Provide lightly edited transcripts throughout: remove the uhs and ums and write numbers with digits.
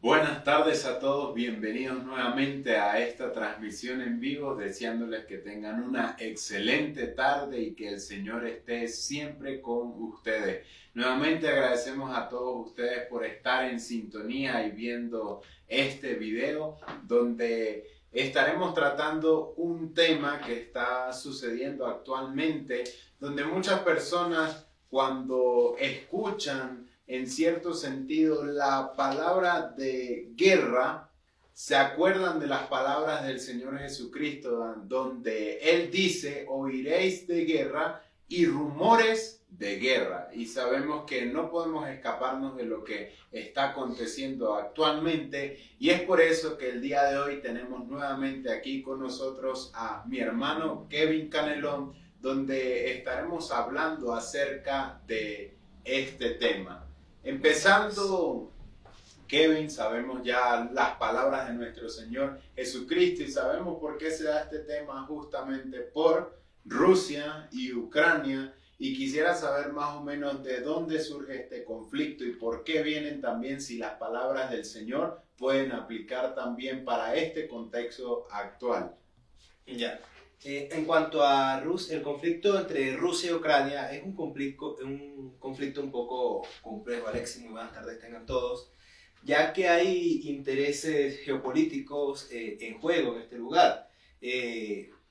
Buenas tardes a todos, bienvenidos nuevamente a esta transmisión en vivo, deseándoles que tengan una excelente tarde y que el Señor esté siempre con ustedes. Nuevamente agradecemos a todos ustedes por estar en sintonía y viendo este video donde estaremos tratando un tema que está sucediendo actualmente, donde muchas personas cuando escuchan en cierto sentido la palabra de guerra, se acuerdan de las palabras del Señor Jesucristo, donde Él dice, oiréis de guerra y rumores de guerra. Y sabemos que no podemos escaparnos de lo que está aconteciendo actualmente. Y es por eso que el día de hoy tenemos nuevamente aquí con nosotros a mi hermano Kevin Canelón, donde estaremos hablando acerca de este tema. Empezando, Kevin, sabemos ya las palabras de nuestro Señor Jesucristo y sabemos por qué se da este tema justamente por Rusia y Ucrania, y quisiera saber más o menos de dónde surge este conflicto y por qué vienen también, si las palabras del Señor pueden aplicar también para este contexto actual. Ya. En cuanto a el conflicto entre Rusia y Ucrania es un conflicto un poco complejo. Alexis, muy buenas tardes tengan todos, ya que hay intereses geopolíticos en juego en este lugar.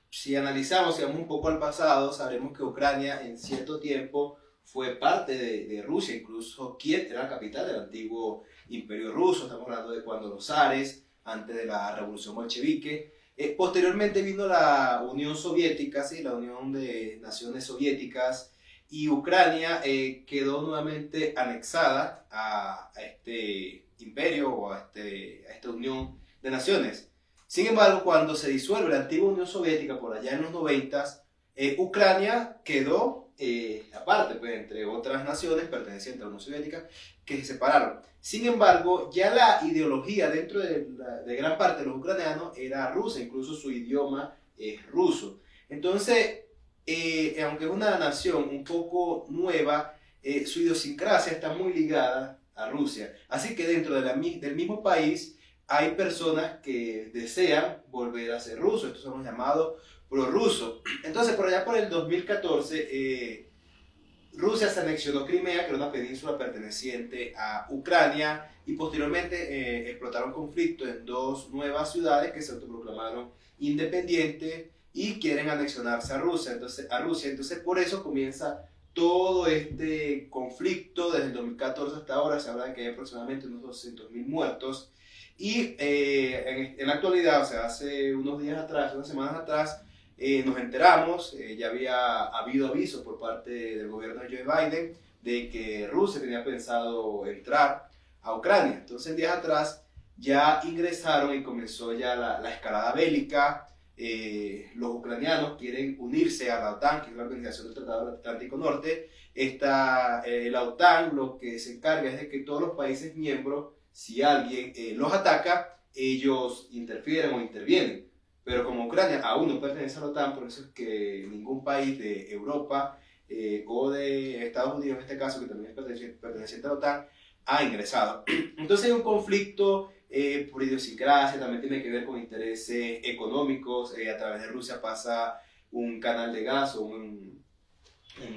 Si analizamos, si vamos un poco al pasado, sabremos que Ucrania en cierto tiempo fue parte de Rusia, incluso Kiev era la capital del antiguo imperio ruso. Estamos hablando de cuando los zares, antes de la revolución bolchevique. Posteriormente vino la Unión Soviética, ¿sí? La Unión de Naciones Soviéticas, y Ucrania quedó nuevamente anexada a este imperio o a esta Unión de Naciones. Sin embargo, cuando se disuelve la antigua Unión Soviética por allá en los 90, Ucrania quedó aparte, pues, entre otras naciones pertenecientes a la Unión Soviética que se separaron. Sin embargo, ya la ideología dentro de gran parte de los ucranianos era rusa, incluso su idioma es ruso. Entonces, aunque es una nación un poco nueva, su idiosincrasia está muy ligada a Rusia. Así que dentro del mismo país hay personas que desean volver a ser rusos. Estos son los llamados prorrusos. Entonces, por allá por el 2014, Rusia se anexionó Crimea, que era una península perteneciente a Ucrania, y posteriormente explotaron conflictos en dos nuevas ciudades que se autoproclamaron independientes y quieren anexionarse a Rusia. Entonces por eso comienza todo este conflicto. Desde el 2014 hasta ahora se habla de que hay aproximadamente unos 200.000 muertos, y en la actualidad, o sea, hace unos días atrás, unas semanas atrás, nos enteramos, ya había habido aviso por parte del gobierno de Joe Biden de que Rusia tenía pensado entrar a Ucrania. Entonces, días atrás ya ingresaron y comenzó ya la escalada bélica. Los ucranianos quieren unirse a la OTAN, que es la Organización del Tratado del Atlántico Norte. La OTAN lo que se encarga es de que todos los países miembros, si alguien los ataca, ellos interfieren o intervienen. Pero como Ucrania aún no pertenece a la OTAN, por eso es que ningún país de Europa o de Estados Unidos, en este caso, que también es perteneciente a la OTAN, ha ingresado. Entonces hay un conflicto por idiosincrasia, también tiene que ver con intereses económicos. A través de Rusia pasa un canal de gas o un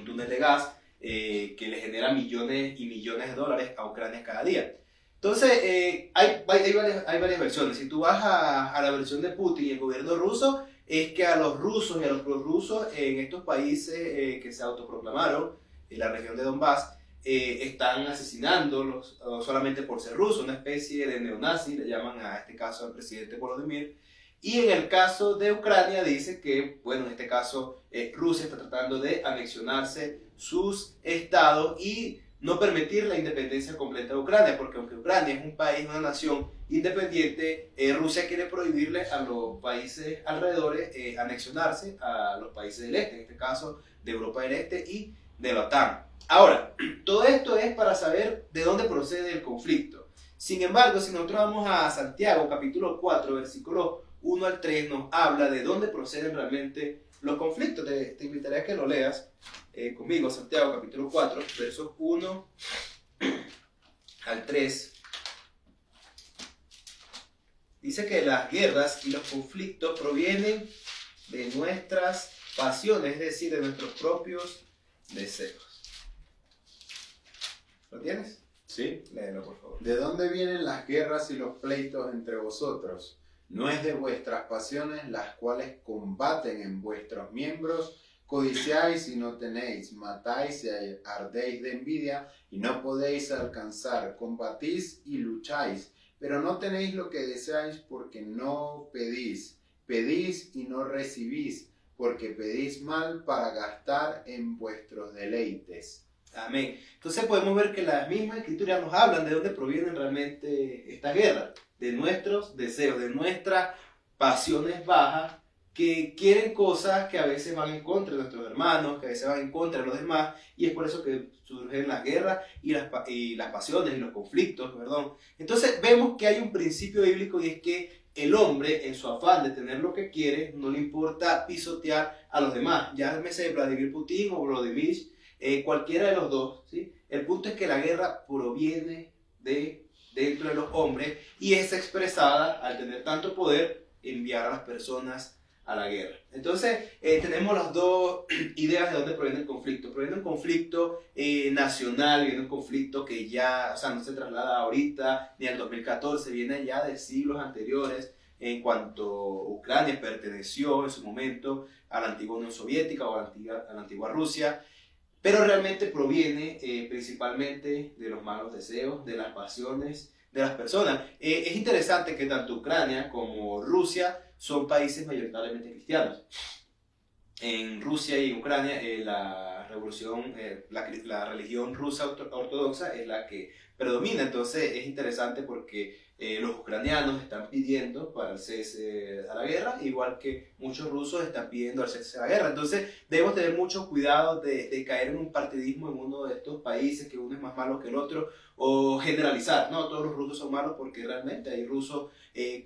túnel de gas que le genera millones y millones de dólares a Ucrania cada día. Entonces, hay varias versiones. Si tú vas a la versión de Putin y el gobierno ruso, es que a los rusos y a los prorrusos en estos países que se autoproclamaron, en la región de Donbass, están asesinándolos solamente por ser rusos, una especie de neonazi, le llaman a este caso al presidente Volodymyr. Y en el caso de Ucrania dice que, bueno, en este caso Rusia está tratando de anexionarse sus estados y no permitir la independencia completa de Ucrania, porque aunque Ucrania es un país, una nación independiente, Rusia quiere prohibirle a los países alrededores anexionarse a los países del este, en este caso de Europa del Este y de la OTAN. Ahora, todo esto es para saber de dónde procede el conflicto. Sin embargo, si nosotros vamos a Santiago, capítulo 4, versículos 1 al 3, nos habla de dónde proceden realmente los conflictos. Te invitaré a que lo leas conmigo, Santiago capítulo 4, versos 1 al 3. dice que las guerras y los conflictos provienen de nuestras pasiones, es decir, de nuestros propios deseos. ¿Lo tienes? Sí. Léelo, por favor. ¿De dónde vienen las guerras y los pleitos entre vosotros? ¿No es de vuestras pasiones las cuales combaten en vuestros miembros? Codiciáis y no tenéis, matáis y ardéis de envidia y no podéis alcanzar, combatís y lucháis, pero no tenéis lo que deseáis porque no pedís. Pedís y no recibís, porque pedís mal para gastar en vuestros deleites. Amén. Entonces podemos ver que las mismas escrituras nos hablan de dónde provienen realmente estas guerras, de nuestros deseos, de nuestras pasiones bajas, que quieren cosas que a veces van en contra de nuestros hermanos, que a veces van en contra de los demás, y es por eso que surgen las guerras y las pasiones y los conflictos, perdón. Entonces vemos que hay un principio bíblico y es que el hombre, en su afán de tener lo que quiere, no le importa pisotear a los demás, llámese Vladimir Putin o Volodymyr, cualquiera de los dos, ¿sí? El punto es que la guerra proviene de dentro de los hombres y es expresada al tener tanto poder, enviar a las personas a la guerra. Entonces, tenemos las dos ideas de dónde proviene el conflicto. Proviene un conflicto nacional, viene un conflicto que ya, o sea, no se traslada ahorita ni al 2014, viene ya de siglos anteriores, en cuanto Ucrania perteneció en su momento a la antigua Unión Soviética o a la antigua Rusia, pero realmente proviene principalmente de los malos deseos, de las pasiones de las personas. Es interesante que tanto Ucrania como Rusia son países mayoritariamente cristianos. En Rusia y Ucrania la religión rusa ortodoxa es la que predomina. Entonces es interesante porque los ucranianos están pidiendo para el cese a la guerra, igual que muchos rusos están pidiendo el cese a la guerra. Entonces debemos tener mucho cuidado de caer en un partidismo en uno de estos países, que uno es más malo que el otro, o generalizar, no, todos los rusos son malos, porque realmente hay rusos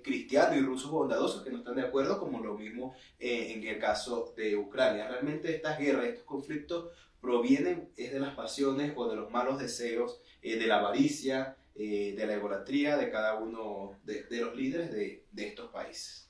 cristianos y rusos bondadosos que no están de acuerdo, como lo mismo en el caso de Ucrania. Realmente estas guerras, estos conflictos provienen de las pasiones o de los malos deseos, de la avaricia, de la egolatría de cada uno de los líderes de estos países.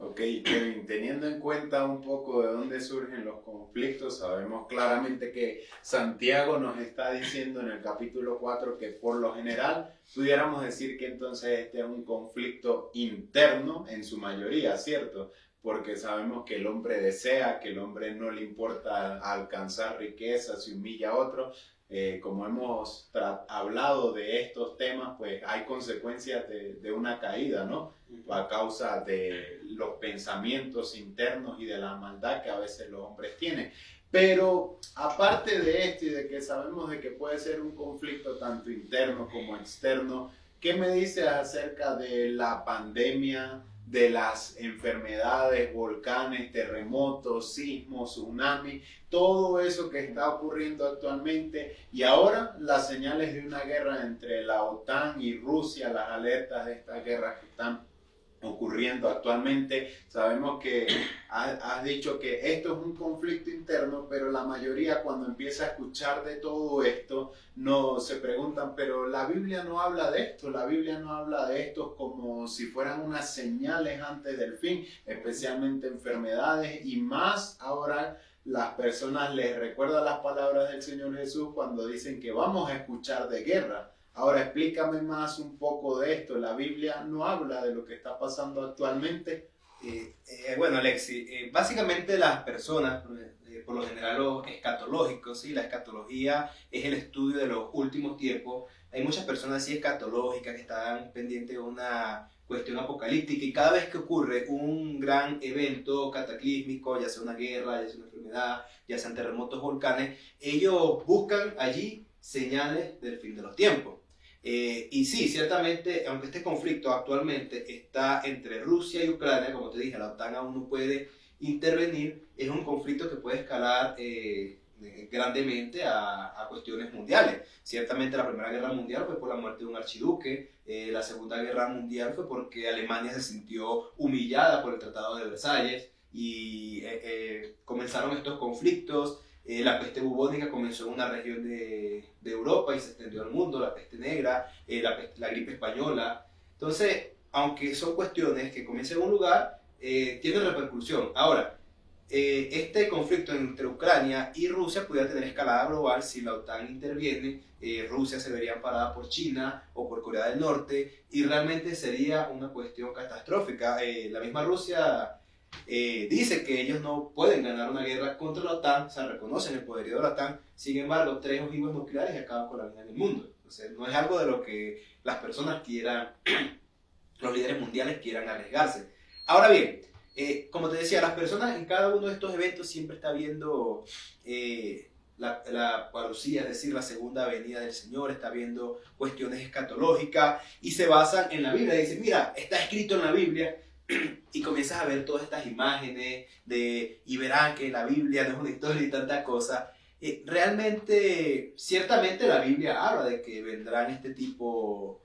Ok, Kevin, teniendo en cuenta un poco de dónde surgen los conflictos, sabemos claramente que Santiago nos está diciendo en el capítulo 4 que por lo general pudiéramos decir que entonces este es un conflicto interno en su mayoría, ¿cierto? Porque sabemos que el hombre desea, que el hombre no le importa alcanzar riqueza, se humilla a otro. Como hemos hablado de estos temas, pues hay consecuencias de una caída, ¿no? A causa de los pensamientos internos y de la maldad que a veces los hombres tienen. Pero aparte de esto y de que sabemos de que puede ser un conflicto tanto interno como externo, ¿qué me dices acerca de la pandemia, de las enfermedades, volcanes, terremotos, sismos, tsunamis, todo eso que está ocurriendo actualmente, y ahora las señales de una guerra entre la OTAN y Rusia, las alertas de estas guerras que están ocurriendo actualmente? Sabemos que has dicho que esto es un conflicto interno, pero la mayoría cuando empieza a escuchar de todo esto no se preguntan, pero la Biblia no habla de esto, la Biblia no habla de esto como si fueran unas señales antes del fin, especialmente enfermedades, y más ahora las personas les recuerdan las palabras del Señor Jesús cuando dicen que vamos a escuchar de guerra. Ahora explícame más un poco de esto. ¿La Biblia no habla de lo que está pasando actualmente? Bueno, Alexi, básicamente las personas, por lo general los escatológicos, ¿sí? La escatología es el estudio de los últimos tiempos. Hay muchas personas así escatológicas que están pendientes de una cuestión apocalíptica, y cada vez que ocurre un gran evento cataclísmico, ya sea una guerra, ya sea una enfermedad, ya sean terremotos, volcanes, ellos buscan allí señales del fin de los tiempos. Y sí, ciertamente, aunque este conflicto actualmente está entre Rusia y Ucrania, como te dije, la OTAN aún no puede intervenir, es un conflicto que puede escalar grandemente a cuestiones mundiales. Ciertamente la Primera Guerra Mundial fue por la muerte de un archiduque, la Segunda Guerra Mundial fue porque Alemania se sintió humillada por el Tratado de Versalles, y comenzaron estos conflictos. La peste bubónica comenzó en una región de Europa y se extendió al mundo, la peste negra, la gripe española. Entonces, aunque son cuestiones que comienzan en un lugar, tienen repercusión. Ahora, este conflicto entre Ucrania y Rusia pudiera tener escalada global si la OTAN interviene. Rusia se vería amparada por China o por Corea del Norte y realmente sería una cuestión catastrófica. La misma Rusia dice que ellos no pueden ganar una guerra contra la OTAN, o sea, reconocen el poderío de la OTAN. Sin embargo, 3 ojivas nucleares y acaban con la vida en el mundo. Entonces, no es algo de lo que las personas quieran, los líderes mundiales quieran arriesgarse. Ahora bien, como te decía, las personas en cada uno de estos eventos siempre está viendo la parucía, es decir, la segunda venida del Señor, está viendo cuestiones escatológicas y se basan en la Biblia. Dicen, mira, está escrito en la Biblia y comienzas a ver todas estas imágenes y verán que la Biblia no es una historia y tanta cosa. Realmente, ciertamente la Biblia habla de que vendrán este tipo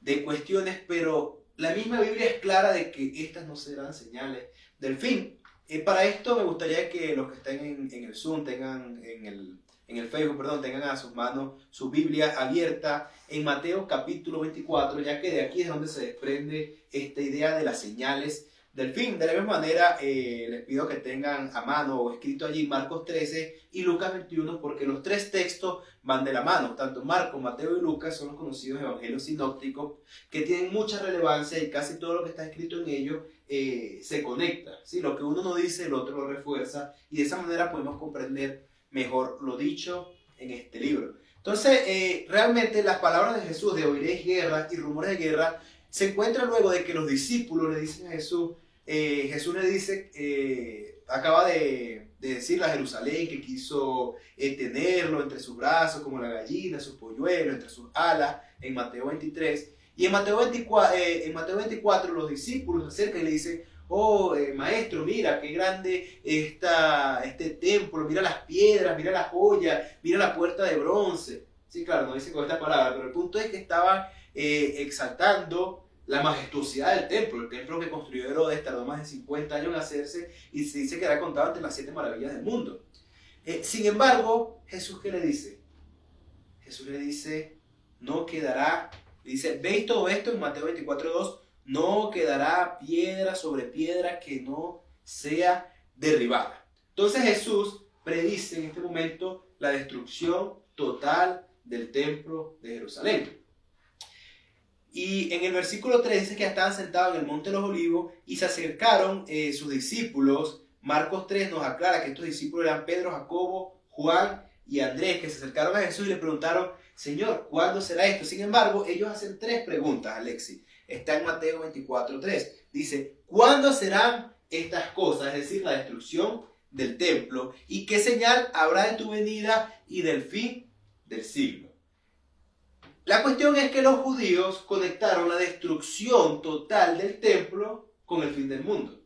de cuestiones, pero la misma Biblia es clara de que estas no serán señales del fin. Para esto me gustaría que los que estén en el Zoom, en el Facebook, perdón, tengan a sus manos su Biblia abierta en Mateo capítulo 24, ya que de aquí es donde se desprende esta idea de las señales del fin. De la misma manera, les pido que tengan a mano o escrito allí Marcos 13 y Lucas 21, porque los 3 textos van de la mano. Tanto Marcos, Mateo y Lucas son los conocidos evangelios sinópticos que tienen mucha relevancia y casi todo lo que está escrito en ellos se conecta, ¿sí? Lo que uno no dice, el otro lo refuerza y de esa manera podemos comprender mejor lo dicho en este libro. Entonces, realmente las palabras de Jesús de oiréis guerra y rumores de guerra se encuentran luego de que los discípulos le dicen a Jesús, Jesús le dice, acaba de decirle a Jerusalén que quiso tenerlo entre sus brazos como la gallina, sus polluelos, entre sus alas, en Mateo 23. Y en Mateo 24 los discípulos se acercan y le dicen, oh, maestro, mira qué grande está este templo, mira las piedras, mira las joyas, mira la puerta de bronce. Sí, claro, no dicen con esta palabra, pero el punto es que estaban exaltando la majestuosidad del templo. El templo que construyó Herodes tardó más de 50 años en hacerse y se dice que era contado entre las 7 maravillas del mundo. Sin embargo, ¿Jesús qué le dice? Jesús le dice, no quedará, dice, veis todo esto en Mateo 24:2, no quedará piedra sobre piedra que no sea derribada. Entonces Jesús predice en este momento la destrucción total del templo de Jerusalén. Y en el versículo 3 dice que estaban sentados en el monte de los olivos y se acercaron sus discípulos. Marcos 3 nos aclara que estos discípulos eran Pedro, Jacobo, Juan y Andrés, que se acercaron a Jesús y le preguntaron, Señor, ¿cuándo será esto? Sin embargo, ellos hacen 3 preguntas, Alexis. Está en Mateo 24:3. Dice, ¿cuándo serán estas cosas? Es decir, la destrucción del templo. ¿Y qué señal habrá de tu venida y del fin del siglo? La cuestión es que los judíos conectaron la destrucción total del templo con el fin del mundo.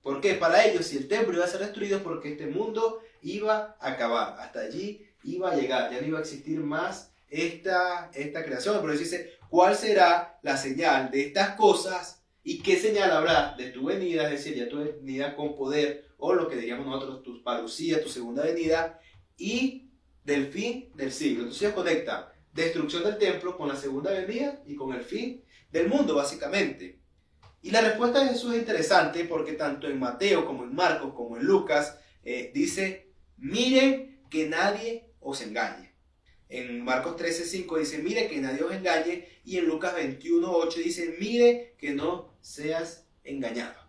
¿Por qué? Para ellos, si el templo iba a ser destruido, porque este mundo iba a acabar. Hasta allí iba a llegar. Ya no iba a existir más esta creación. Pero dice, ¿cuál será la señal de estas cosas? ¿Y qué señal habrá de tu venida? Es decir, ya tu venida con poder, o lo que diríamos nosotros, tu parucía, tu segunda venida, y del fin del siglo. Entonces ellos conectan destrucción del templo con la segunda venida y con el fin del mundo, básicamente. Y la respuesta de Jesús es interesante porque tanto en Mateo como en Marcos como en Lucas dice, miren que nadie os engañe. En Marcos 13:5 dice, mire que nadie os engañe. Y en Lucas 21:8 dice, mire que no seas engañado.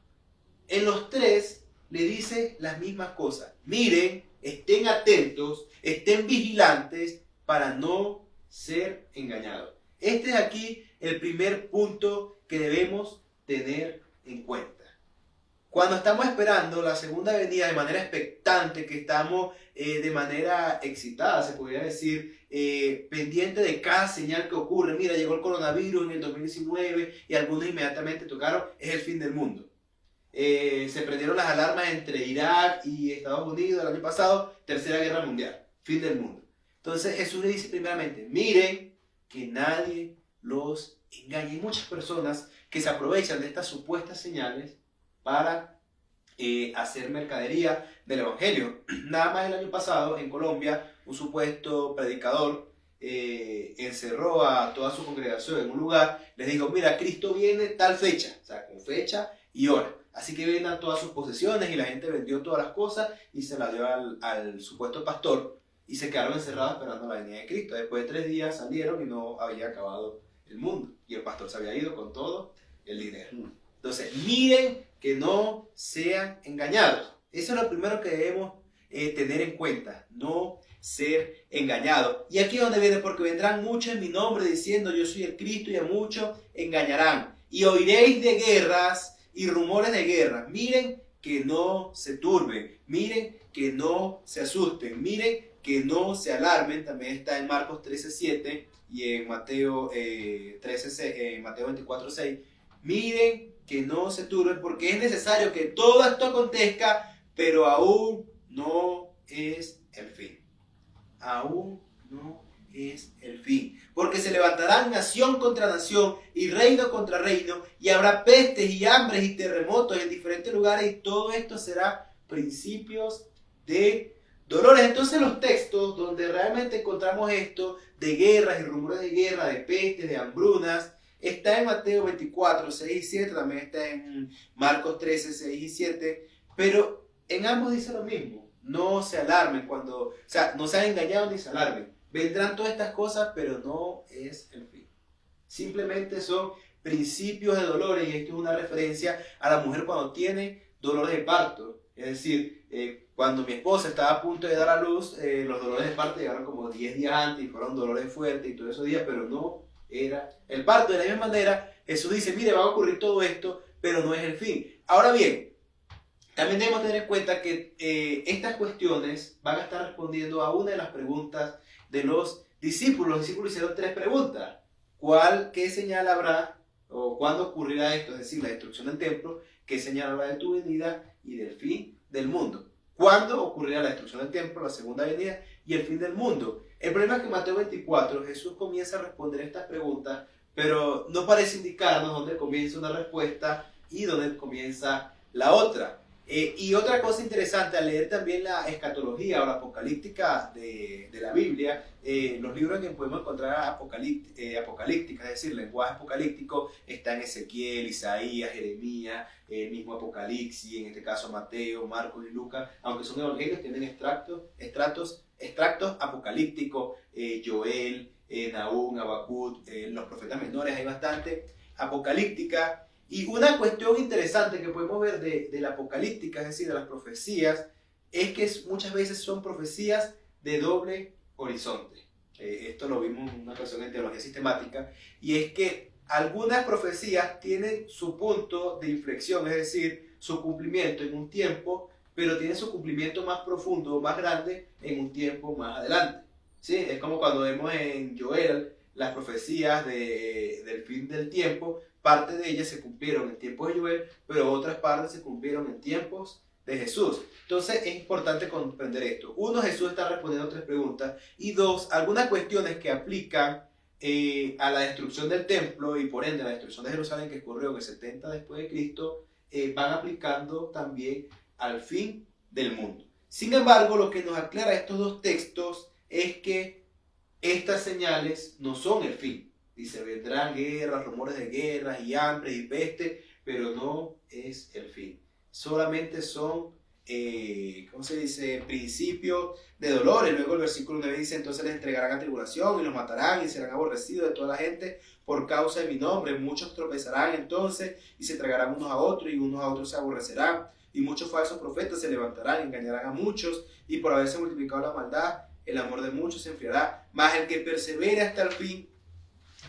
En los 3 le dice las mismas cosas. Miren, estén atentos, estén vigilantes para no ser engañados. Este es aquí el primer punto que debemos tener en cuenta. Cuando estamos esperando la segunda venida de manera expectante, que estamos de manera excitada, se podría decir, pendiente de cada señal que ocurre. Mira, llegó el coronavirus en el 2019 y algunos inmediatamente tocaron, es el fin del mundo. Se prendieron las alarmas entre Irak y Estados Unidos el año pasado, Tercera Guerra Mundial, fin del mundo. Entonces Jesús le dice primeramente, miren que nadie los engañe. Hay muchas personas que se aprovechan de estas supuestas señales para hacer mercadería del evangelio. Nada más el año pasado en Colombia, un supuesto predicador encerró a toda su congregación en un lugar, les dijo, mira, Cristo viene tal fecha, o sea, con fecha y hora. Así que vendan todas sus posesiones y la gente vendió todas las cosas y se las dio al supuesto pastor y se quedaron encerrados esperando la venida de Cristo. Después de 3 días salieron y no había acabado el mundo y el pastor se había ido con todo el dinero. Entonces, miren que no sean engañados. Eso es lo primero que debemos tener en cuenta, no ser engañados. Y aquí es donde viene, porque vendrán muchos en mi nombre diciendo yo soy el Cristo y a muchos engañarán. Y oiréis de guerras y rumores de guerra. Miren que no se turben, miren que no se asusten, miren que no se alarmen. También está en Marcos 13:7 y en Mateo, Mateo 24:6. Miren que no se turben porque es necesario que todo esto acontezca, pero aún no es el fin. Aún no es el fin. Porque se levantarán nación contra nación y reino contra reino y habrá pestes y hambres y terremotos en diferentes lugares y todo esto será principios de dolores. Entonces los textos donde realmente encontramos esto de guerras y rumores de guerra, de pestes, de hambrunas, está en Mateo 24, 6 y 7, también está en Marcos 13, 6 y 7, pero en ambos dice lo mismo. No se alarmen o sea, no sean engañados ni se alarmen. Vendrán todas estas cosas, pero no es el fin. Simplemente son principios de dolores y esto es una referencia a la mujer cuando tiene dolores de parto. Es decir, cuando mi esposa estaba a punto de dar a luz, los dolores de parto llegaron como 10 días antes y fueron dolores fuertes y todos esos días, pero no era el parto. De la misma manera, Jesús dice, mire, va a ocurrir todo esto, pero no es el fin. Ahora bien, también debemos tener en cuenta que estas cuestiones van a estar respondiendo a una de las preguntas de los discípulos. Los discípulos hicieron 3 preguntas. ¿Qué señal habrá o cuándo ocurrirá esto? Es decir, la destrucción del templo. ¿Qué señal habrá de tu venida y del fin del mundo? ¿Cuándo ocurrirá la destrucción del templo, la segunda venida y el fin del mundo? El problema es que en Mateo 24 Jesús comienza a responder estas preguntas, pero no parece indicarnos dónde comienza una respuesta y dónde comienza la otra. Y otra cosa interesante, al leer también la escatología o la apocalíptica de la Biblia, los libros en que podemos encontrar apocalíptica, es decir, lenguaje apocalíptico, está en Ezequiel, Isaías, Jeremías, el mismo Apocalipsis, en este caso Mateo, Marcos y Lucas, aunque son evangelios, tienen extractos apocalípticos, Joel, Nahum, Habacuc, los profetas menores, hay bastante apocalíptica. Y una cuestión interesante que podemos ver de la apocalíptica, es decir, de las profecías, es que muchas veces son profecías de doble horizonte. Esto lo vimos en una ocasión en teología sistemática, y es que algunas profecías tienen su punto de inflexión, es decir, su cumplimiento en un tiempo, pero tienen su cumplimiento más profundo, más grande, en un tiempo más adelante. ¿Sí? Es como cuando vemos en Joel las profecías del fin del tiempo. Parte de ellas se cumplieron en tiempos de Joel, pero otras partes se cumplieron en tiempos de Jesús. Entonces es importante comprender esto. 1, Jesús está respondiendo 3 preguntas. Y 2, algunas cuestiones que aplican a la destrucción del templo y por ende a la destrucción de Jerusalén que ocurrió en el 70 después de Cristo, van aplicando también al fin del mundo. Sin embargo, lo que nos aclara estos 2 textos es que estas señales no son el fin. Dice, vendrán guerras, rumores de guerras y hambre y peste, pero no es el fin. Solamente son, ¿cómo se dice? Principios de dolores. Luego el versículo 9 dice, entonces les entregarán a tribulación y los matarán y serán aborrecidos de toda la gente por causa de mi nombre. Muchos tropezarán entonces y se entregarán unos a otros y unos a otros se aborrecerán. Y muchos falsos profetas se levantarán y engañarán a muchos y por haberse multiplicado la maldad, el amor de muchos se enfriará. Mas el que persevere hasta el fin,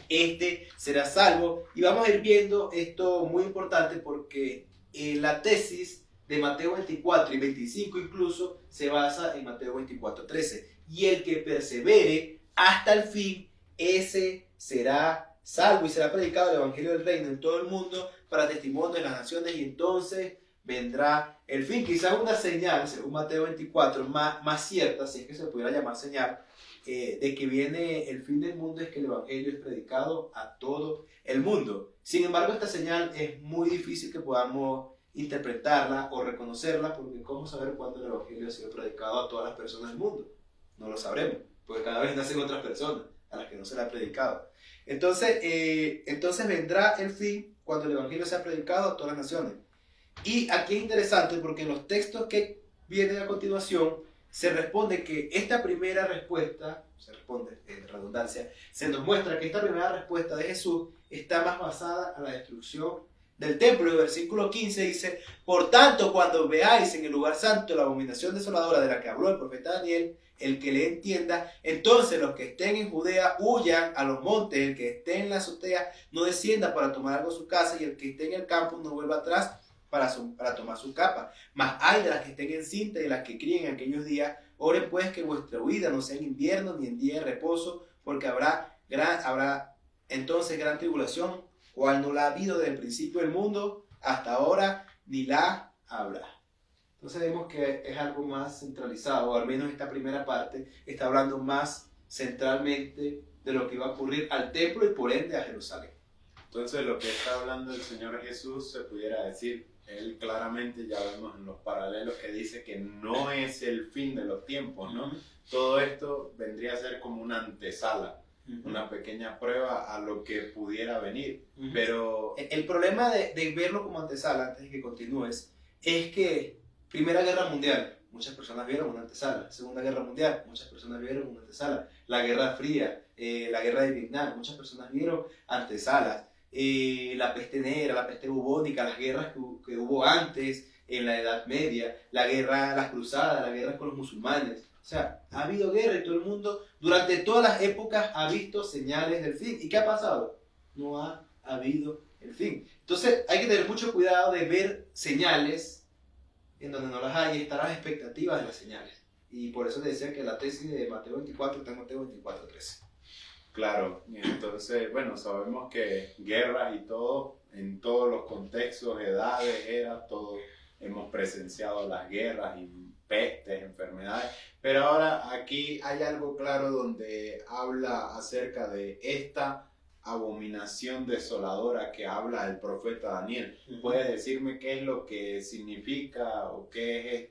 este será salvo. Y vamos a ir viendo esto muy importante porque la tesis de Mateo 24 y 25 incluso se basa en Mateo 24, 13. Y el que persevere hasta el fin, ese será salvo y será predicado el evangelio del reino en todo el mundo para testimonio de las naciones y entonces vendrá el fin. Quizás una señal, según Mateo 24, más cierta, si es que se pudiera llamar señal, de que viene el fin del mundo es que el evangelio es predicado a todo el mundo. Sin embargo, esta señal es muy difícil que podamos interpretarla o reconocerla, porque ¿cómo saber cuándo el evangelio ha sido predicado a todas las personas del mundo? No lo sabremos, porque cada vez nacen otras personas. a las que no se le ha predicado. Entonces vendrá el fin cuando el evangelio sea predicado a todas las naciones. Y aquí es interesante porque en los textos que vienen a continuación se responde que esta primera respuesta, se responde en redundancia, se nos muestra que esta primera respuesta de Jesús está más basada en la destrucción del templo. El versículo 15 dice: por tanto, cuando veáis en el lugar santo la abominación desoladora de la que habló el profeta Daniel, el que le entienda, entonces los que estén en Judea huyan a los montes, el que esté en la azotea no descienda para tomar algo a su casa, y el que esté en el campo no vuelva atrás para tomar su capa. Mas hay de las que estén encintas y de las que críen en aquellos días. Oren pues que vuestra huida no sea en invierno ni en día de reposo, porque habrá entonces gran tribulación, cual no la ha habido desde el principio del mundo hasta ahora, ni la habrá. Entonces vemos que es algo más centralizado, o al menos esta primera parte está hablando más centralmente de lo que iba a ocurrir al templo y por ende a Jerusalén. Entonces lo que está hablando el Señor Jesús se pudiera decir, él claramente ya vemos en los paralelos que dice que no es el fin de los tiempos, ¿no? Todo esto vendría a ser como una antesala, una pequeña prueba a lo que pudiera venir, pero... El problema de verlo como antesala, antes de que continúes, es que Primera Guerra Mundial, muchas personas vieron una antesala. Segunda Guerra Mundial, muchas personas vieron una antesala. La Guerra Fría, la Guerra de Vietnam, muchas personas vieron antesalas. La peste negra, la peste bubónica, las guerras que hubo antes, en la Edad Media, las cruzadas, las guerras con los musulmanes. O sea, ha habido guerra y todo el mundo, durante todas las épocas, ha visto señales del fin. ¿Y qué ha pasado? No ha habido el fin. Entonces, hay que tener mucho cuidado de ver señales en donde no las hay y estar a las expectativas de las señales. Y por eso te decía que la tesis de Mateo 24 está en Mateo 24:13. Claro, entonces, bueno, sabemos que guerras y todo, en todos los contextos, edades, eras, todos hemos presenciado las guerras y pestes, enfermedades, pero ahora aquí hay algo claro donde habla acerca de esta abominación desoladora que habla el profeta Daniel. ¿Puedes decirme qué es lo que significa o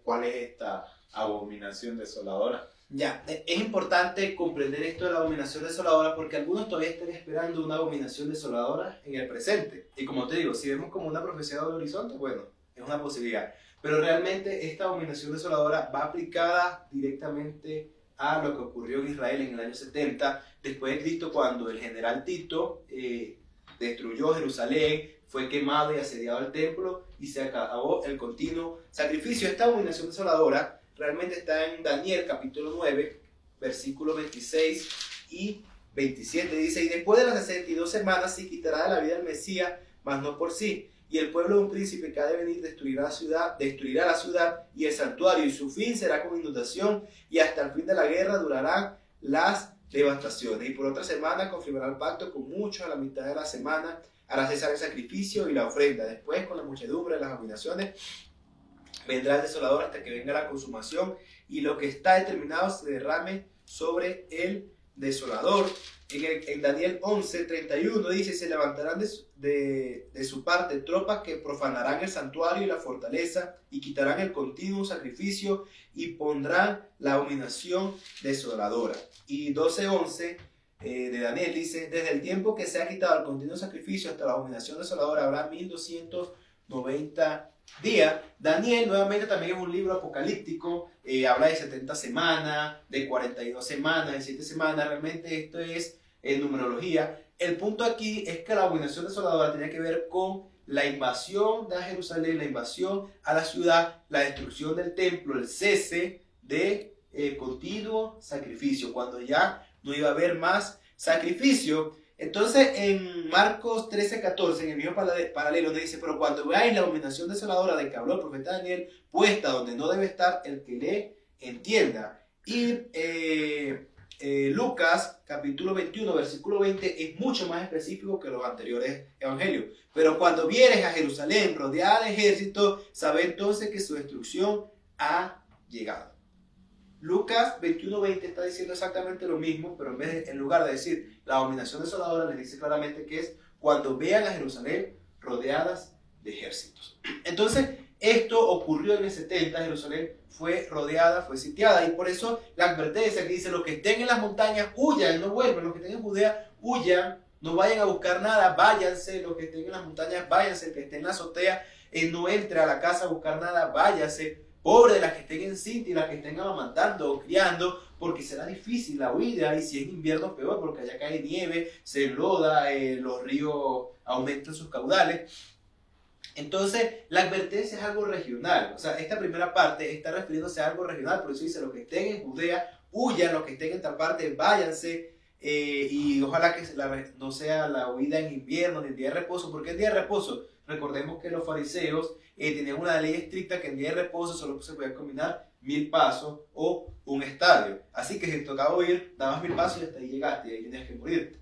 cuál es esta abominación desoladora? Ya, es importante comprender esto de la abominación desoladora porque algunos todavía están esperando una abominación desoladora en el presente. Y como te digo, si vemos como una profecía del horizonte, bueno, es una posibilidad. Pero realmente esta abominación desoladora va aplicada directamente a lo que ocurrió en Israel en el año 70, después de Cristo, cuando el general Tito destruyó Jerusalén, fue quemado y asediado el templo y se acabó el continuo sacrificio. Esta abominación desoladora realmente está en Daniel capítulo 9, versículos 26 y 27. Dice: y después de las 62 semanas se quitará de la vida el Mesías, mas no por sí. Y el pueblo de un príncipe que ha de venir destruirá la ciudad y el santuario, y su fin será con inundación, y hasta el fin de la guerra durarán las devastaciones. Y por otra semana confirmará el pacto con muchos. A la mitad de la semana hará cesar el sacrificio y la ofrenda. Después, con la muchedumbre de las abominaciones, vendrá el desolador hasta que venga la consumación, y lo que está determinado se derrame sobre el desolador. En Daniel 11:31 dice: se levantarán de su parte tropas que profanarán el santuario y la fortaleza, y quitarán el continuo sacrificio, y pondrán la abominación desoladora. Y 12:11 de Daniel dice: desde el tiempo que se ha quitado el continuo sacrificio hasta la abominación desoladora habrá 1290 días. Daniel nuevamente también es un libro apocalíptico, habla de 70 semanas, de 42 semanas, de 7 semanas. Realmente esto es numerología. El punto aquí es que la abominación desoladora tenía que ver con la invasión de Jerusalén, la invasión a la ciudad, la destrucción del templo, el cese de continuo sacrificio, cuando ya no iba a haber más sacrificio. Entonces en Marcos 13:14, en el mismo paralelo, nos dice: pero cuando veáis la abominación desoladora de que habló el profeta Daniel, puesta donde no debe estar, el que le entienda. Y Lucas capítulo 21 versículo 20 es mucho más específico que los anteriores evangelios. Pero cuando vieres a Jerusalén rodeada de ejércitos, sabed entonces que su destrucción ha llegado. Lucas 21:20 está diciendo exactamente lo mismo, pero en lugar de decir la abominación desoladora, les dice claramente que es cuando vean a Jerusalén rodeadas de ejércitos. Entonces, Esto ocurrió en el 70, Jerusalén fue rodeada, fue sitiada, y por eso la advertencia que dice: los que estén en las montañas huyan, no vuelvan, los que estén en Judea huyan, no vayan a buscar nada, váyanse, los que estén en las montañas váyanse, el que esté en la azotea no entre a la casa a buscar nada, váyase. Pobre de las que estén en cinta y las que estén amamantando o criando, porque será difícil la huida, y si es invierno peor, porque allá cae nieve, se enloda, los ríos aumentan sus caudales. Entonces, la advertencia es algo regional. O sea, esta primera parte está refiriéndose a algo regional, por eso dice: los que estén en Judea huyan, los que estén en tal parte váyanse, y ojalá que no sea la huida en invierno ni en día de reposo. ¿Por qué en día de reposo? Recordemos que los fariseos tenían una ley estricta que en día de reposo solo se podía caminar 1000 pasos o un estadio. Así que si te tocaba huir, dabas 1000 pasos y hasta ahí llegaste, y ahí tenías que morirte.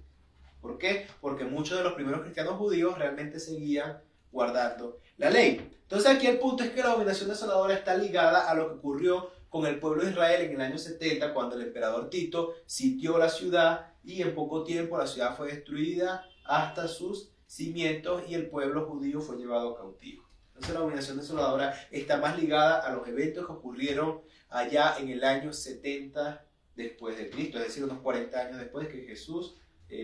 ¿Por qué? Porque muchos de los primeros cristianos judíos realmente seguían guardando la ley. Entonces aquí el punto es que la abominación desoladora está ligada a lo que ocurrió con el pueblo de Israel en el año 70, cuando el emperador Tito sitió la ciudad, y en poco tiempo la ciudad fue destruida hasta sus cimientos y el pueblo judío fue llevado cautivo. Entonces la abominación desoladora está más ligada a los eventos que ocurrieron allá en el año 70 después de Cristo, es decir, unos 40 años después de que Jesús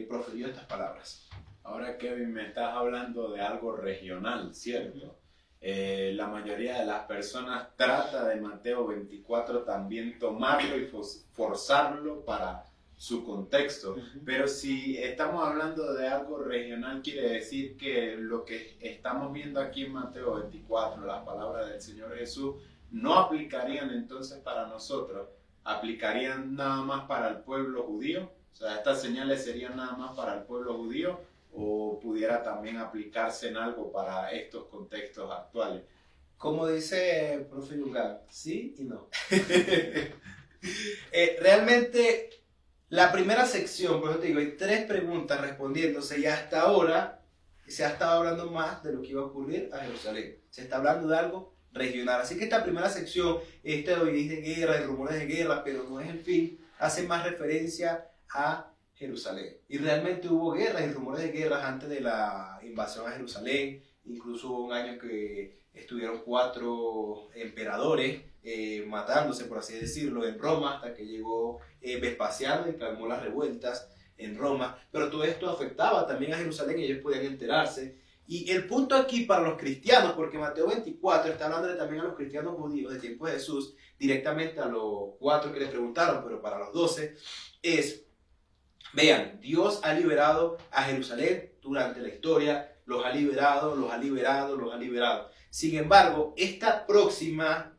profirió estas palabras. Ahora, Kevin, me estás hablando de algo regional, ¿cierto? La mayoría de las personas trata de Mateo 24 también tomarlo y forzarlo para su contexto. Pero si estamos hablando de algo regional, quiere decir que lo que estamos viendo aquí en Mateo 24, las palabras del Señor Jesús, no aplicarían entonces para nosotros, aplicarían nada más para el pueblo judío. O sea, estas señales serían nada más para el pueblo judío, o pudiera también aplicarse en algo para estos contextos actuales. Como dice el profe Yungan, sí y no. Realmente, la primera sección, por eso te digo, hay 3 preguntas respondiéndose, y hasta ahora se ha estado hablando más de lo que iba a ocurrir a Jerusalén. Se está hablando de algo regional. Así que esta primera sección, de guerra, de rumores de guerra, pero no es el fin, hace más referencia a Jerusalén. Y realmente hubo guerras y rumores de guerras antes de la invasión a Jerusalén. Incluso hubo un año que estuvieron 4 emperadores matándose, por así decirlo, en Roma, hasta que llegó Vespasiano y calmó las revueltas en Roma. Pero todo esto afectaba también a Jerusalén y ellos podían enterarse. Y el punto aquí para los cristianos, porque Mateo 24 está hablando también a los cristianos judíos del tiempo de Jesús, directamente a los 4 que les preguntaron, pero para los 12, es: vean, Dios ha liberado a Jerusalén durante la historia, los ha liberado, los ha liberado, los ha liberado. Sin embargo, esta próxima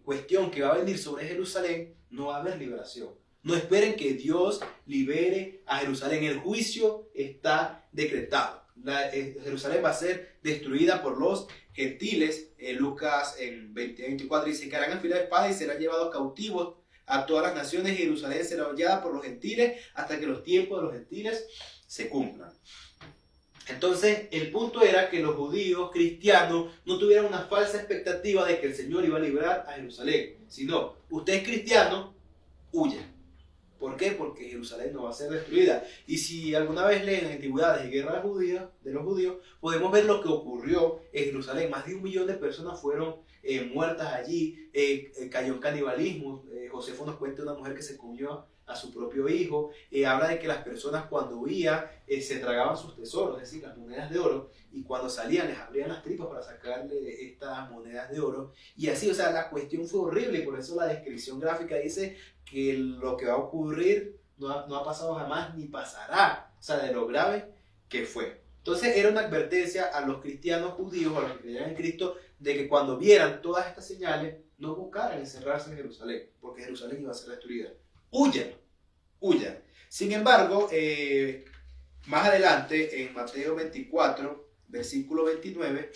cuestión que va a venir sobre Jerusalén, no va a haber liberación. No esperen que Dios libere a Jerusalén. El juicio está decretado. Jerusalén va a ser destruida por los gentiles. Lucas en 20-24 dice que harán afilada espada y serán llevados cautivos a todas las naciones. Jerusalén será hollada por los gentiles hasta que los tiempos de los gentiles se cumplan. Entonces, el punto era que los judíos cristianos no tuvieran una falsa expectativa de que el Señor iba a librar a Jerusalén, sino: usted es cristiano, huya. ¿Por qué? Porque Jerusalén no va a ser destruida. Y si alguna vez leen antigüedades y guerras de los judíos, podemos ver lo que ocurrió en Jerusalén. Más de 1 millón de personas fueron muertas allí, cayó en canibalismo. Josefo nos cuenta de una mujer que se comió a su propio hijo. Habla de que las personas cuando huían se tragaban sus tesoros, es decir, las monedas de oro, y cuando salían les abrían las tripas para sacarle estas monedas de oro. Y así, o sea, la cuestión fue horrible, y por eso la descripción gráfica dice que lo que va a ocurrir no ha pasado jamás ni pasará, o sea, de lo grave que fue. Entonces era una advertencia a los cristianos judíos, a los que creían en Cristo, de que cuando vieran todas estas señales, no buscaran encerrarse en Jerusalén, porque Jerusalén iba a ser destruida. Huyan, huyan. Sin embargo, más adelante, en Mateo 24, versículo 29,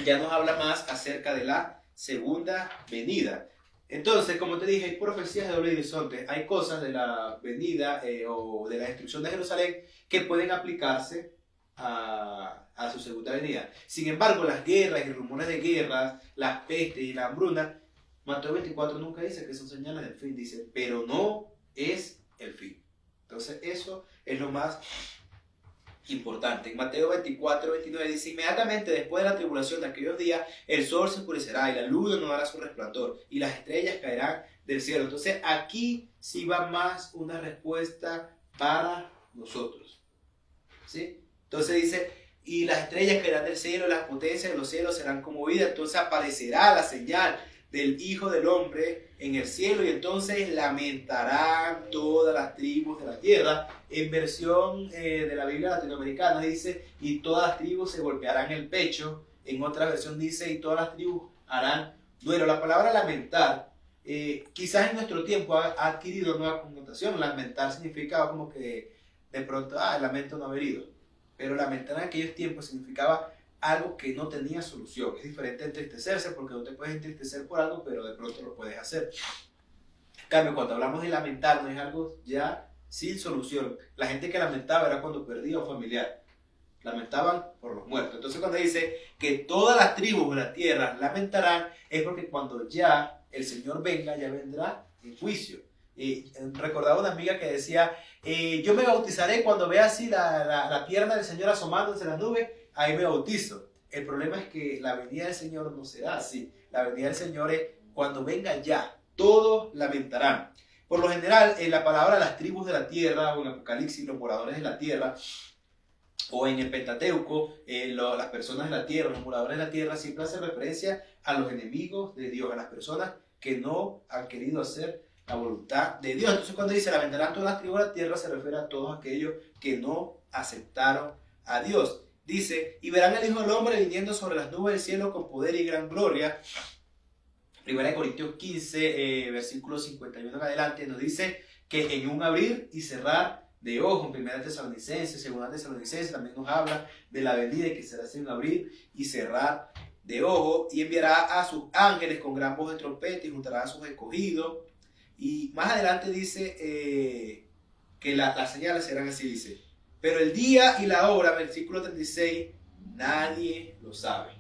ya nos habla más acerca de la segunda venida. Entonces, como te dije, hay profecías de doble horizonte. Hay cosas de la venida o de la destrucción de Jerusalén que pueden aplicarse a su segunda venida. Sin embargo, las guerras y rumores de guerras, las pestes y la hambruna, Mateo 24 nunca dice que son señales del fin, dice, pero no es el fin. Entonces, eso es lo más importante. En Mateo 24:29 dice: inmediatamente después de la tribulación de aquellos días, el sol se oscurecerá y la luna no dará su resplandor y las estrellas caerán del cielo. Entonces aquí sí va más una respuesta para nosotros, ¿sí? Entonces dice: y las estrellas caerán del cielo, las potencias de los cielos serán conmovidas. Entonces aparecerá la señal del Hijo del Hombre en el cielo, y entonces lamentarán todas las tribus de la tierra. En versión de la Biblia latinoamericana dice: y todas las tribus se golpearán el pecho. En otra versión dice: y todas las tribus harán duelo. La palabra lamentar, quizás en nuestro tiempo ha adquirido nueva connotación. Lamentar significaba como que de pronto, el lamento no haber ido. Pero lamentar en aquellos tiempos significaba algo que no tenía solución. Es diferente a entristecerse, porque no te puedes entristecer por algo, pero de pronto lo puedes hacer. En cambio, cuando hablamos de lamentar, no es algo ya sin solución. La gente que lamentaba era cuando perdía a un familiar. Lamentaban por los muertos. Entonces cuando dice que todas las tribus de la tierra lamentarán, es porque cuando ya el Señor venga, ya vendrá en juicio. Recordaba una amiga que decía: yo me bautizaré cuando vea así la pierna del Señor asomándose en la nube, ahí me bautizo. El problema es que la venida del Señor no será así. La venida del Señor es cuando venga ya, todos lamentarán. Por lo general, en la palabra las tribus de la tierra, o en Apocalipsis, los moradores de la tierra, o en el Pentateuco, las personas de la tierra, los moradores de la tierra, siempre hace referencia a los enemigos de Dios, a las personas que no han querido hacer la voluntad de Dios. Entonces cuando dice lamentarán todas las tribus de la tierra, se refiere a todos aquellos que no aceptaron a Dios. Dice: y verán al Hijo del Hombre viniendo sobre las nubes del cielo con poder y gran gloria. 1 Corintios 15, versículo 51 en adelante, nos dice que en un abrir y cerrar de ojos. En 1 Tesalonicenses, 2 Tesalonicenses también nos habla de la venida y que será así un abrir y cerrar de ojos. Y enviará a sus ángeles con gran voz de trompeta y juntará a sus escogidos. Y más adelante dice que las señales serán así, dice: pero el día y la hora, versículo 36, nadie lo sabe,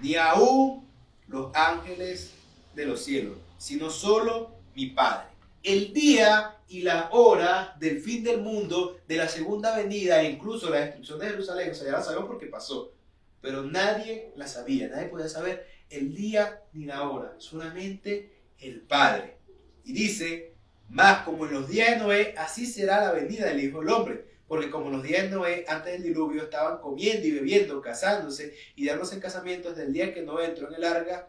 ni aún los ángeles de los cielos, sino solo mi Padre. El día y la hora del fin del mundo, de la segunda venida e incluso la destrucción de Jerusalén, o sea, ya la sabemos porque pasó, pero nadie la sabía, nadie podía saber el día ni la hora, solamente el Padre. Y dice: mas como en los días de Noé, así será la venida del Hijo del Hombre. Porque como en los días de Noé, antes del diluvio, estaban comiendo y bebiendo, casándose y dándose en casamiento desde el día que Noé entró en el arca,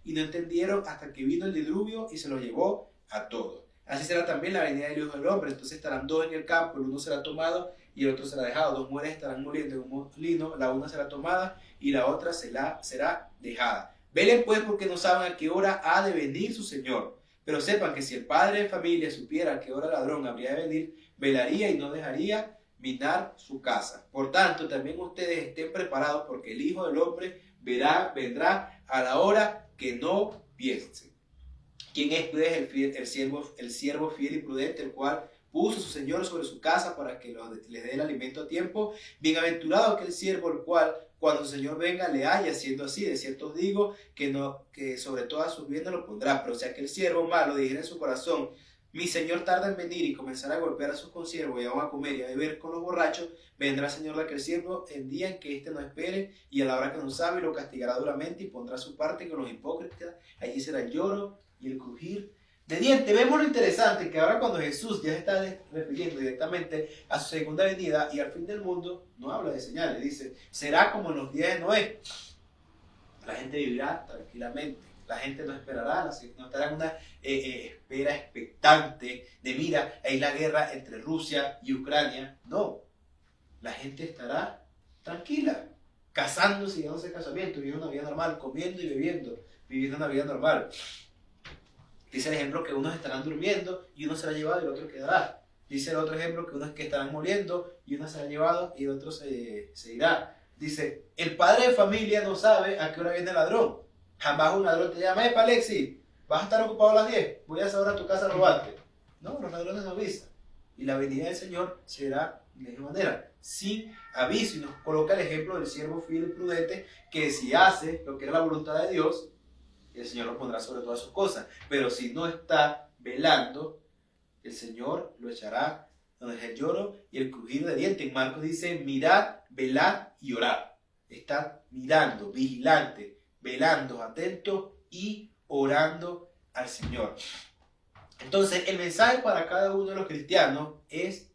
y no entendieron hasta que vino el diluvio y se los llevó a todos. Así será también la venida del Hijo del Hombre. Entonces estarán dos en el campo, el uno será tomado y el otro será dejado. Dos mujeres estarán muriendo en un molino, la una será tomada y la otra será dejada. Velen pues, porque no saben a qué hora ha de venir su Señor. Pero sepan que si el padre de familia supiera a qué hora el ladrón habría de venir, velaría y no dejaría minar su casa. Por tanto, también ustedes estén preparados, porque el Hijo del Hombre vendrá a la hora que no piensen. ¿Quién es pues el siervo fiel y prudente, el cual puso a su Señor sobre su casa para que les dé el alimento a tiempo? Bienaventurado aquel siervo, el cual, cuando su Señor venga, le haya siendo así. De cierto os digo que sobre todas sus bienes lo pondrá. Pero si aquel siervo malo dijera en su corazón: mi Señor tarda en venir, y comenzará a golpear a sus consiervos y aún a comer y a beber con los borrachos, vendrá el Señor de aquel siervo el día en que éste no espere y a la hora que no sabe, y lo castigará duramente y pondrá su parte con los hipócritas. Allí será el lloro y el crujir de dientes. Vemos lo interesante, que ahora cuando Jesús ya se está refiriendo directamente a su segunda venida y al fin del mundo, no habla de señales, dice: será como en los días de Noé. La gente vivirá tranquilamente, la gente no esperará, no estará en una espera expectante de: mira, hay la guerra entre Rusia y Ucrania. No, la gente estará tranquila, casándose y dándose casamiento, viviendo una vida normal, comiendo y bebiendo, viviendo una vida normal. Dice el ejemplo que unos estarán durmiendo y uno será llevado y el otro quedará. Dice el otro ejemplo que unos que estarán muriendo y uno será llevado y el otro se irá. Dice: el padre de familia no sabe a qué hora viene el ladrón. Jamás un ladrón te llama: Alexis, ¿vas a estar ocupado a las 10? Voy a esa hora a tu casa a robarte. No, los ladrones no avisan. Y la venida del Señor será de la misma manera, sin aviso. Y nos coloca el ejemplo del siervo fiel y prudente, que si hace lo que era la voluntad de Dios, el Señor lo pondrá sobre todas sus cosas. Pero si no está velando, el Señor lo echará donde es el lloro y el crujir de dientes. En Marcos dice, mirad, velad y orad. Estad mirando, vigilante, velando, atento y orando al Señor. Entonces, el mensaje para cada uno de los cristianos es: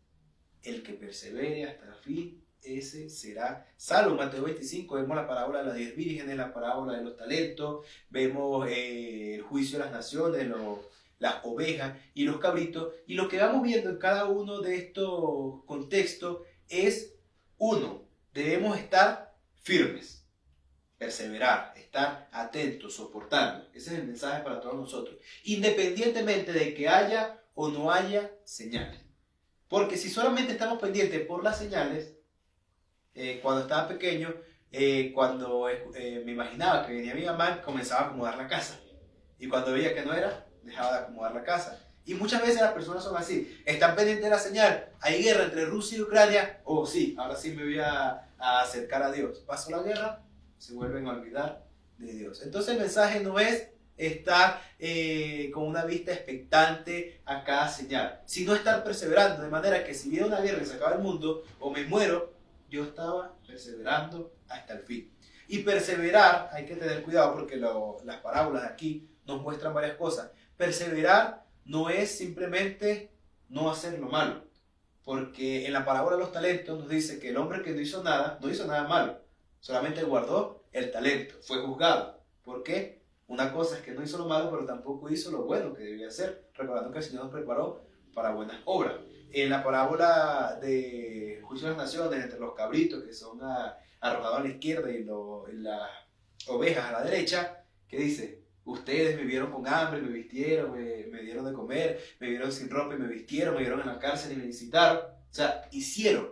el que persevere hasta el fin, ese será salvo. En Mateo 25 vemos la parábola de las 10 vírgenes, la parábola de los talentos, vemos el juicio de las naciones, las ovejas y los cabritos. Y lo que vamos viendo en cada uno de estos contextos es, uno, debemos estar firmes, perseverar, estar atentos, soportando. Ese es el mensaje para todos nosotros, independientemente de que haya o no haya señales. Porque si solamente estamos pendientes por las señales, cuando estaba pequeño, cuando me imaginaba que venía mi mamá, comenzaba a acomodar la casa. Y cuando veía que no era, dejaba de acomodar la casa. Y muchas veces las personas son así, están pendientes de la señal, hay guerra entre Rusia y Ucrania, sí, ahora sí me voy a acercar a Dios. Pasó la guerra, se vuelven a olvidar de Dios. Entonces el mensaje no es estar con una vista expectante a cada señal, sino estar perseverando, de manera que si viene una guerra y se acaba el mundo o me muero, yo estaba perseverando hasta el fin. Y perseverar, hay que tener cuidado porque las parábolas de aquí nos muestran varias cosas. Perseverar no es simplemente no hacer lo malo, porque en la parábola de los talentos nos dice que el hombre que no hizo nada malo, solamente guardó el talento, fue juzgado. ¿Por qué? Una cosa es que no hizo lo malo, pero tampoco hizo lo bueno que debía hacer, recordando que el Señor nos preparó para buenas obras. En la parábola de juicio de las naciones, entre los cabritos que son arrojados a la izquierda y las ovejas a la derecha, ¿qué dice? Ustedes me vieron con hambre, me vistieron, me dieron de comer, me vieron sin ropa y me vistieron, me vieron en la cárcel y me visitaron. O sea, hicieron.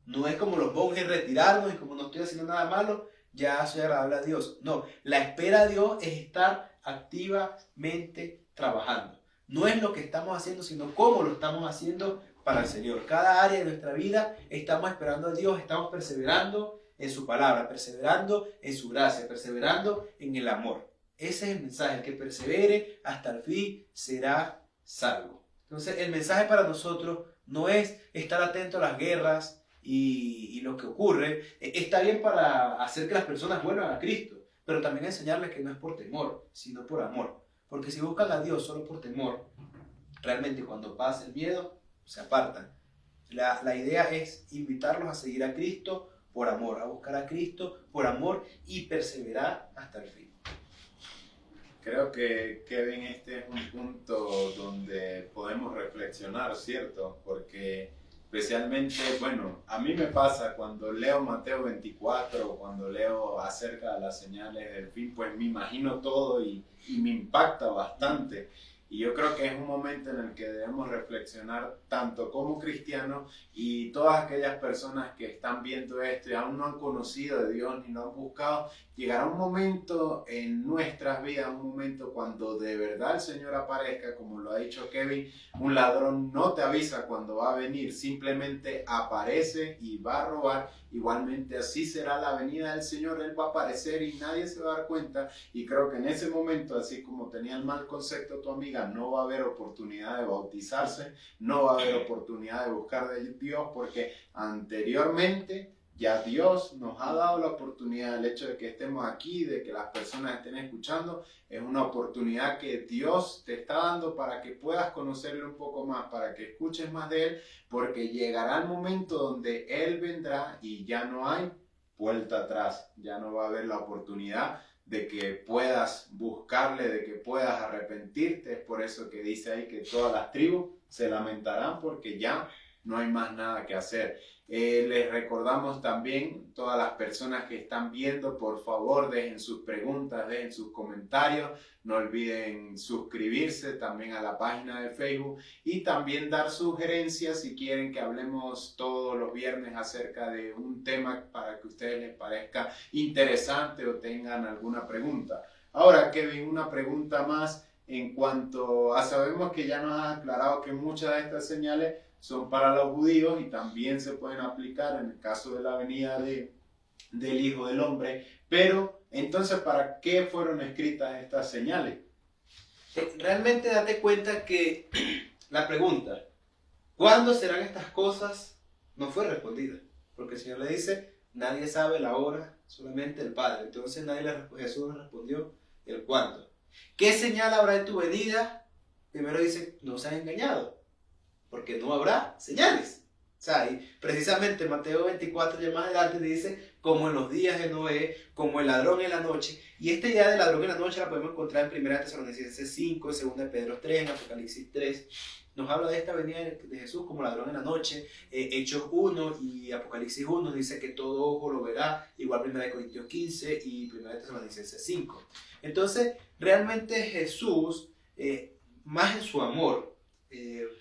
No es como los monjes retirarnos y como no estoy haciendo nada malo, ya soy agradable a Dios. No, la espera a Dios es estar activamente trabajando. No es lo que estamos haciendo, sino cómo lo estamos haciendo para el Señor. Cada área de nuestra vida estamos esperando a Dios, estamos perseverando en su palabra, perseverando en su gracia, perseverando en el amor. Ese es el mensaje: el que persevere hasta el fin será salvo. Entonces el mensaje para nosotros no es estar atento a las guerras y lo que ocurre. Está bien para hacer que las personas vuelvan a Cristo, pero también enseñarles que no es por temor, sino por amor. Porque si buscan a Dios solo por temor, realmente cuando pasa el miedo, se apartan. La idea es invitarlos a seguir a Cristo por amor, a buscar a Cristo por amor y perseverar hasta el fin. Creo que, Kevin, este es un punto donde podemos reflexionar, ¿cierto? Porque especialmente, bueno, a mí me pasa cuando leo Mateo 24 o cuando leo acerca de las señales del fin, pues me imagino todo y me impacta bastante. Y yo creo que es un momento en el que debemos reflexionar tanto como cristianos y todas aquellas personas que están viendo esto y aún no han conocido de Dios ni lo han buscado. Llegará un momento en nuestras vidas, un momento cuando de verdad el Señor aparezca, como lo ha dicho Kevin. Un ladrón no te avisa cuando va a venir, simplemente aparece y va a robar. Igualmente así será la venida del Señor, Él va a aparecer y nadie se va a dar cuenta. Y creo que en ese momento, así como tenía el mal concepto tu amiga, no va a haber oportunidad de bautizarse, no va a haber oportunidad de buscar de Dios, porque anteriormente ya Dios nos ha dado la oportunidad. El hecho de que estemos aquí, de que las personas estén escuchando, es una oportunidad que Dios te está dando para que puedas conocerle un poco más, para que escuches más de Él, porque llegará el momento donde Él vendrá y ya no hay vuelta atrás, ya no va a haber la oportunidad de que puedas buscarle, de que puedas arrepentirte. Es por eso que dice ahí que todas las tribus se lamentarán, porque ya no hay más nada que hacer. Les recordamos también, todas las personas que están viendo, por favor dejen sus preguntas, dejen sus comentarios, no olviden suscribirse también a la página de Facebook y también dar sugerencias si quieren que hablemos todos los viernes acerca de un tema para que a ustedes les parezca interesante o tengan alguna pregunta. Ahora, Kevin, una pregunta más en cuanto a, sabemos que ya nos has aclarado que muchas de estas señales son para los judíos y también se pueden aplicar en el caso de la venida del Hijo del Hombre. Pero, entonces, ¿para qué fueron escritas estas señales? Realmente date cuenta que la pregunta, ¿Cuándo serán estas cosas? No fue respondida, porque el Señor le dice, nadie sabe la hora, solamente el Padre. Entonces Jesús le respondió el cuándo. ¿Qué señal habrá en tu venida? Primero dice, no se han engañado, porque no habrá señales. O sea, y precisamente Mateo 24 ya más adelante dice, como en los días de Noé, como el ladrón en la noche. Y esta idea del ladrón en la noche la podemos encontrar en 1 Tesalonicenses 5, en 2 Pedro 3, en Apocalipsis 3. Nos habla de esta venida de Jesús como ladrón en la noche. Hechos 1 y Apocalipsis 1 dice que todo ojo lo verá, igual 1 Corintios 15 y 1 Tesalonicenses 5. Entonces, realmente Jesús, más en su amor,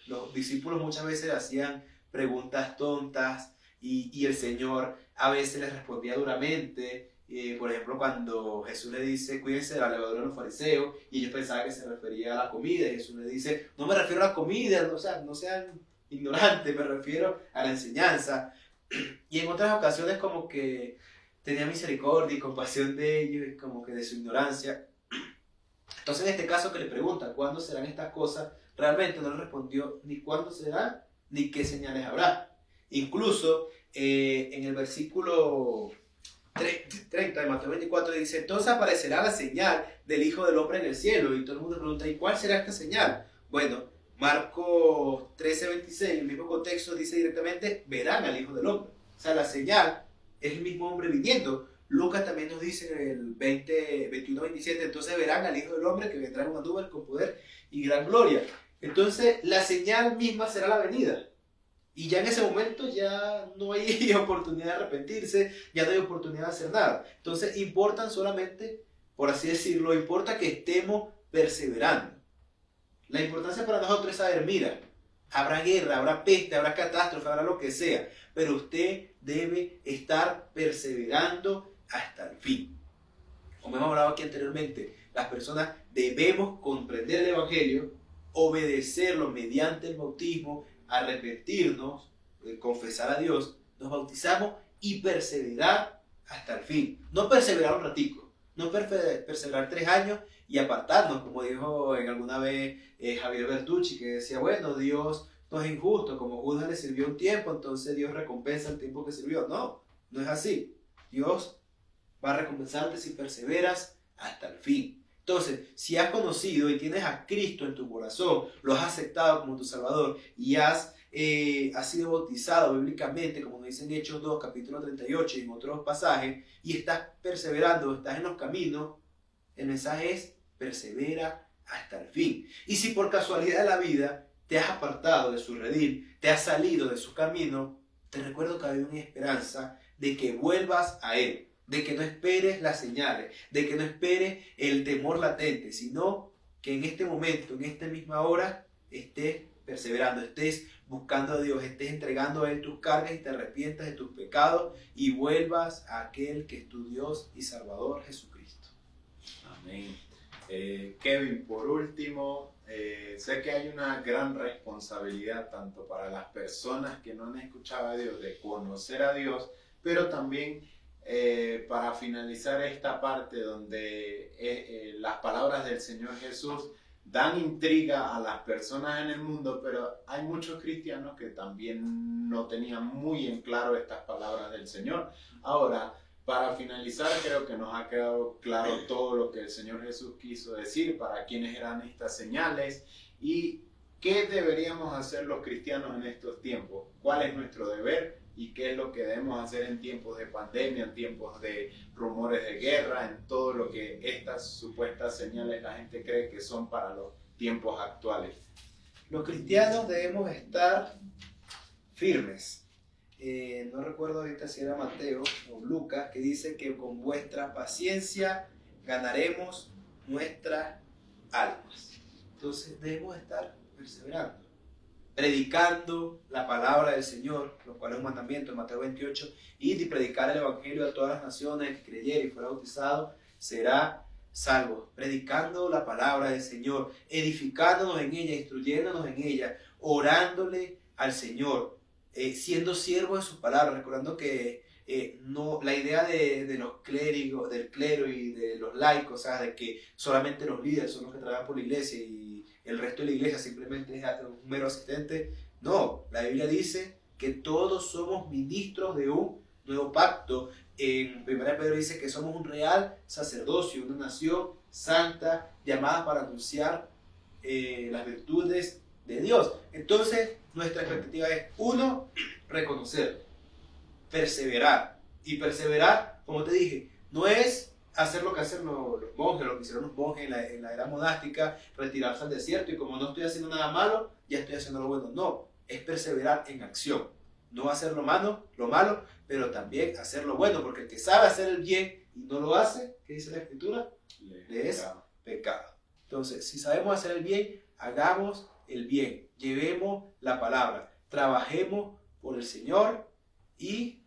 los discípulos muchas veces hacían preguntas tontas y el Señor a veces les respondía duramente. Por ejemplo, cuando Jesús le dice, cuídense de la levadura de los fariseos, y ellos pensaban que se refería a la comida, y Jesús le dice, no me refiero a la comida, no, o sea, no sean ignorantes, me refiero a la enseñanza. Y en otras ocasiones como que tenía misericordia y compasión de ellos, y como que de su ignorancia. Entonces en este caso que le preguntan, ¿cuándo serán estas cosas? Realmente no le respondió ni cuándo será, ni qué señales habrá. Incluso en el versículo 30 de Mateo 24 dice, entonces aparecerá la señal del Hijo del Hombre en el cielo. Y todo el mundo pregunta, ¿y cuál será esta señal? Bueno, Marcos 13:26, en el mismo contexto dice directamente, verán al Hijo del Hombre. O sea, la señal es el mismo hombre viniendo. Lucas también nos dice en el 21:27, entonces verán al Hijo del Hombre que vendrá en una nube con poder y gran gloria. Entonces, la señal misma será la venida. Y ya en ese momento ya no hay oportunidad de arrepentirse, ya no hay oportunidad de hacer nada. Entonces importan solamente, por así decirlo, importa que estemos perseverando. La importancia para nosotros es saber, mira, habrá guerra, habrá peste, habrá catástrofe, habrá lo que sea, pero usted debe estar perseverando hasta el fin. Como hemos hablado aquí anteriormente, las personas debemos comprender el Evangelio, obedecerlo mediante el bautismo, arrepentirnos, confesar a Dios, nos bautizamos y perseverar hasta el fin. No perseverar un ratico, no perseverar 3 años y apartarnos, como dijo en alguna vez Javier Bertucci, que decía, bueno, Dios no es injusto, como Judas le sirvió un tiempo, entonces Dios recompensa el tiempo que sirvió. No, no es así. Dios va a recompensarte si perseveras hasta el fin. Entonces, si has conocido y tienes a Cristo en tu corazón, lo has aceptado como tu Salvador y has sido bautizado bíblicamente, como nos dice en Hechos 2, capítulo 38 y en otros pasajes, y estás perseverando, estás en los caminos, el mensaje es persevera hasta el fin. Y si por casualidad de la vida te has apartado de su redil, te has salido de su camino, te recuerdo que hay una esperanza de que vuelvas a Él. De que no esperes las señales, de que no esperes el temor latente, sino que en este momento, en esta misma hora, estés perseverando, estés buscando a Dios, estés entregando a Él tus cargas y te arrepientas de tus pecados y vuelvas a aquel que es tu Dios y Salvador, Jesucristo. Amén. Kevin, por último, sé que hay una gran responsabilidad tanto para las personas que no han escuchado a Dios de conocer a Dios, pero también para finalizar esta parte donde las palabras del Señor Jesús dan intriga a las personas en el mundo, pero hay muchos cristianos que también no tenían muy en claro estas palabras del Señor. Ahora, para finalizar, creo que nos ha quedado claro todo lo que el Señor Jesús quiso decir, para quiénes eran estas señales y qué deberíamos hacer los cristianos en estos tiempos, cuál es nuestro deber y qué es lo que debemos hacer en tiempos de pandemia, en tiempos de rumores de guerra, en todo lo que estas supuestas señales la gente cree que son para los tiempos actuales. Los cristianos debemos estar firmes. No recuerdo ahorita si era Mateo o Lucas, que dice que con vuestra paciencia ganaremos nuestras almas. Entonces debemos estar perseverando, predicando la palabra del Señor, lo cual es un mandamiento en Mateo 28, y de predicar el Evangelio a todas las naciones. El que creyere y fuera bautizado será salvo. Predicando la palabra del Señor, edificándonos en ella, instruyéndonos en ella, orándole al Señor, siendo siervos de su palabra, recordando que no, la idea de los clérigos, del clero y de los laicos, o sea, de que solamente los líderes son los que trabajan por la iglesia y el resto de la iglesia simplemente es un mero asistente, No, la Biblia dice que todos somos ministros de un nuevo pacto. En 1 Pedro dice que somos un real sacerdocio, una nación santa llamada para anunciar las virtudes de Dios. Entonces, nuestra expectativa es, uno, reconocer, perseverar. Y perseverar, como te dije, no es hacer lo que hacen los monjes, lo que hicieron los monjes en la era monástica, retirarse al desierto y como no estoy haciendo nada malo, ya estoy haciendo lo bueno. No, es perseverar en acción. No hacer lo malo, pero también hacer lo bueno, porque el que sabe hacer el bien y no lo hace, ¿qué dice la Escritura? Le es pecado. Entonces, si sabemos hacer el bien, hagamos el bien, llevemos la palabra, trabajemos por el Señor y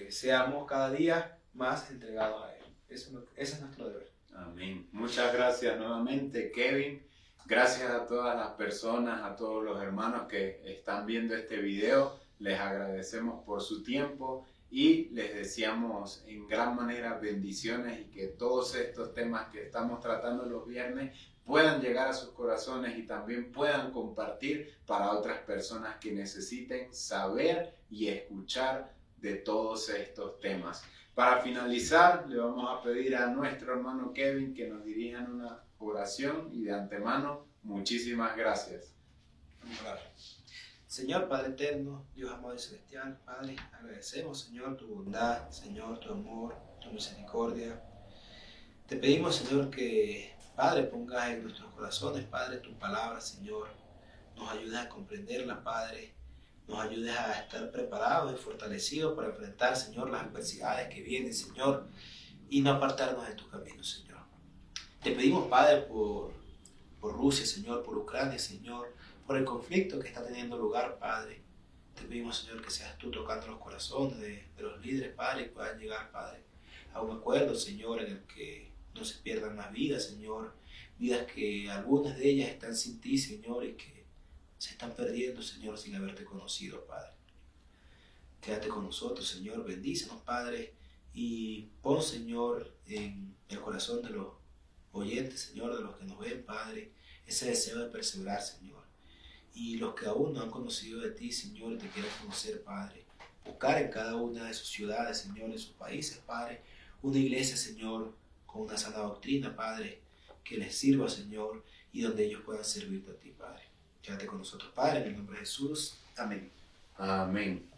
seamos cada día más entregados a Él. Ese es nuestro deber. Amén. Muchas gracias nuevamente, Kevin. Gracias a todas las personas, a todos los hermanos que están viendo este video. Les agradecemos por su tiempo y les deseamos en gran manera bendiciones y que todos estos temas que estamos tratando los viernes puedan llegar a sus corazones y también puedan compartir para otras personas que necesiten saber y escuchar de todos estos temas. Para finalizar, le vamos a pedir a nuestro hermano Kevin que nos dirijan una oración y de antemano, muchísimas gracias. Vamos a orar. Señor Padre eterno, Dios amado y celestial, Padre, agradecemos, Señor, tu bondad, Señor, tu amor, tu misericordia. Te pedimos, Señor, que, Padre, pongas en nuestros corazones, Padre, tu palabra, Señor. Nos ayudes a comprenderla, Padre. Nos ayudes a estar preparados y fortalecidos para enfrentar, Señor, las adversidades que vienen, Señor, y no apartarnos de tu camino, Señor. Te pedimos, Padre, por Rusia, Señor, por Ucrania, Señor, por el conflicto que está teniendo lugar, Padre. Te pedimos, Señor, que seas tú tocando los corazones de los líderes, Padre, y puedan llegar, Padre, a un acuerdo, Señor, en el que no se pierdan más vidas, Señor, vidas que algunas de ellas están sin ti, Señor, y que se están perdiendo, Señor, sin haberte conocido, Padre. Quédate con nosotros, Señor, bendícenos, Padre, y pon, Señor, en el corazón de los oyentes, Señor, de los que nos ven, Padre, ese deseo de perseverar, Señor. Y los que aún no han conocido de ti, Señor, y te quieren conocer, Padre, buscar en cada una de sus ciudades, Señor, en sus países, Padre, una iglesia, Señor, con una sana doctrina, Padre, que les sirva, Señor, y donde ellos puedan servirte a ti, Padre. Quédate con nosotros, Padre, en el nombre de Jesús. Amén. Amén.